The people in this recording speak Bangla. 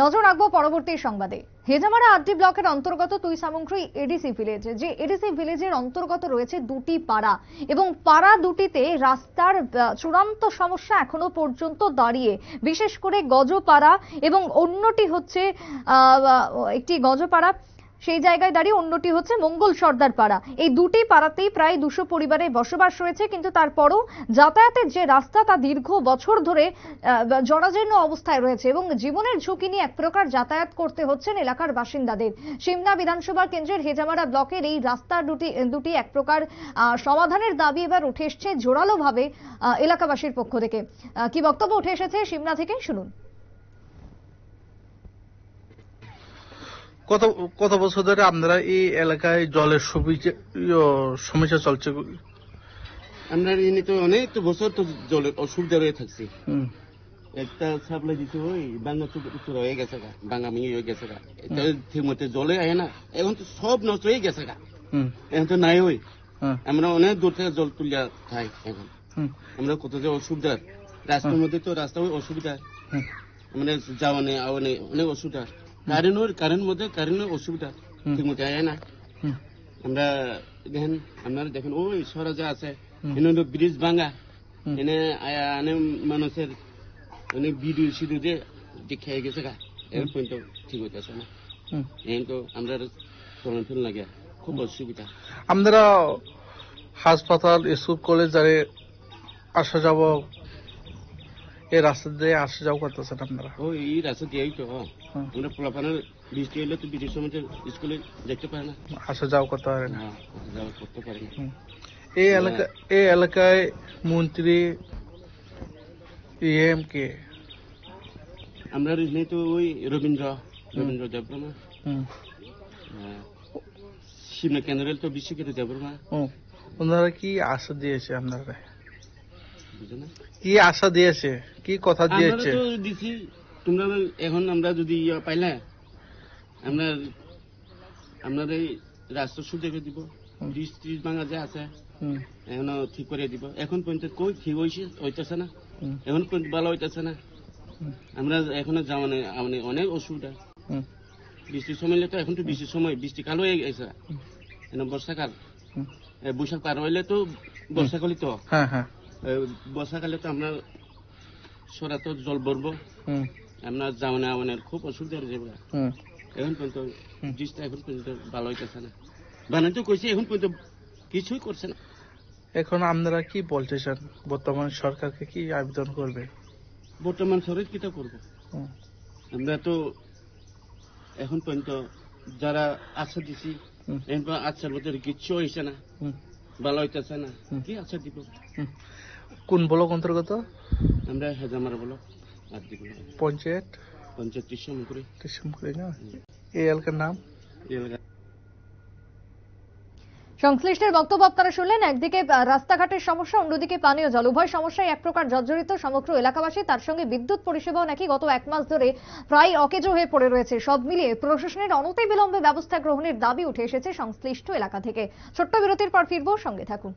নজর রাখবো পরবর্তী সংবাদে। হেজামারা আরডি ব্লকের অন্তর্গত তুইসামুংখ্রি এডিসি ভিলেজ, যে এডিসি ভিলেজের অন্তর্গত রয়েছে দুটি পাড়া এবং পাড়া দুটিতে রাস্তার চূড়ান্ত সমস্যা এখনো পর্যন্ত দাঁড়িয়ে। বিশেষ করে গজপাড়া এবং অন্যটি হচ্ছে একটি গজপাড়া, সেই জায়গায় দাঁড়িয়ে অন্যটি হচ্ছে মঙ্গল সর্দার পাড়া। এই দুটি পাড়াতেই প্রায় 200 পরিবারের বসবাস রয়েছে, কিন্তু তারপরও যাতায়াতের যে রাস্তা তা দীর্ঘ বছর ধরে জরাজীর্ণ অবস্থায় রয়েছে এবং জীবনের ঝুঁকি নিয়ে এক প্রকার যাতায়াত করতে হচ্ছেন এলাকার বাসিন্দাদের। সিমনা বিধানসভা কেন্দ্রের হেজামারা ব্লকের এই রাস্তা দুটি এক প্রকার সমাধানের দাবি এবার উঠে এসছে জোরালোভাবে এলাকাবাসীর পক্ষ থেকে। কি বক্তব্য উঠে এসেছে সিমনা থেকে শুনুন। কত বছর ধরে আপনারা এই এলাকায় জলের সমস্যা চলছে? আমরা এনে তো অনেক বছর তো জলের অসুবিধা রয়ে থাকছি। একটা সাপ্লাই দিতে ওই বাংলা উত্তর হয়ে গেছে গা, বাংলা মিয়ে হয়ে গেছে গা, ঠিক মতো জলে আয় না, এখন তো সব নষ্ট হয়ে গেছে গা, এখন তো নাই ওই। আমরা অনেক দূর থেকে জল তুলিয়া খাই এখন। আমরা কত যে অসুবিধা, রাস্তার মধ্যে তো রাস্তা ওই অসুবিধা, মানে যাওয়ানে আওয়ানে অনেক অসুবিধা। কারেন্ট মধ্যে কারেন্টের অসুবিধা, ঠিক মতো আয় না। আমরা দেখেন, আপনারা দেখেন ওই শহরে যে আছে এনে ব্রিজ ভাঙা, এনে আয়া মানুষের অনেক ভিডিও সিডিও যে খেয়ে গেছে গা, এখন পর্যন্ত ঠিক হইতেছে না। এখন তো আমরা চলাচল লাগে খুব অসুবিধা। আপনারা হাসপাতাল, স্কুল, কলেজ যারে আসা যাব, এই রাস্তা দিয়ে আসা যাওয়া করতেছেন আপনারা? ও এই রাস্তা দিয়েই তো আমরা পোলাপানের বৃষ্টি হলে তো বৃষ্টির সময় স্কুলে দেখতে পারে না, আসা যাওয়া করতে পারে না, যাওয়া করতে পারে না। এই এলাকায় মন্ত্রী ইএম কে? আমরা তো ওই রবীন্দ্র দেববর্মা, সিমনা কেন্দ্রের তো বিশ্বকেতু দেববর্মা। ওনারা কি আশা দিয়েছে আপনারা? কি আশা দিয়েছে, কি কথা দিয়েছে? দিছি তোমরা এখন আমরা যদি পাইলে আপনার এই রাস্তা সুযোগ দিব, ব্রিজ ত্রিজ ভাঙা যে আছে এখন ঠিক করে দিব। এখন পর্যন্ত কই ঠিক হইতেছে না, এখন পর্যন্ত ভালো হইতেছে না। আমরা এখন যাওয়ানে অনেক অসুবিধা। বৃষ্টির সময় তো এখন তো বৃষ্টির সময়, বৃষ্টিকাল হয়ে গেছে, বর্ষাকাল, বৈশাখ পার হইলে তো বর্ষাকালই তো। বর্ষাকালে তো আমরা সরা তো জল ভরবো, আপনার যাওয়ানে খুব অসুবিধা হয়ে যাবে। এখন পর্যন্ত বৃষ্টি এখন পর্যন্ত ভালো হইতেছে না, বানাই তো কইছে, এখন পর্যন্ত কিছুই করছে না। এখন আপনারা কি বলতেছেন, বর্তমান সরকারকে কি আবেদন করবে? বর্তমান সরকার কিটা করবো, আমরা তো এখন পর্যন্ত যারা আশা দিছি আশার মধ্যে কিচ্ছু হয়েছে না, ভালো হইতেছে না, কি আশা দিব? কোন ব্লক অন্তর্গত? আমরা হেজামারা ব্লক পঞ্চায়েত ত্রিশমুখী না? এই এলাকার নাম? সংশ্লিষ্টের বক্তব্য আপনারা শুনলেন। একদিকে রাস্তাঘাটের সমস্যা, অন্যদিকে পানীয় জল, উভয় সমস্যায় এক প্রকার জর্জরিত সমগ্র এলাকাবাসী। তার সঙ্গে বিদ্যুৎ পরিষেবাও নাকি গত 1 মাস ধরে প্রায় অকেজো হয়ে পড়ে রয়েছে। সব মিলিয়ে প্রশাসনের অনতিবিলম্বে ব্যবস্থা গ্রহণের দাবি উঠে এসেছে সংশ্লিষ্ট এলাকা থেকে। ছোট্ট বিরতির পর ফিরবো, সঙ্গে থাকুন।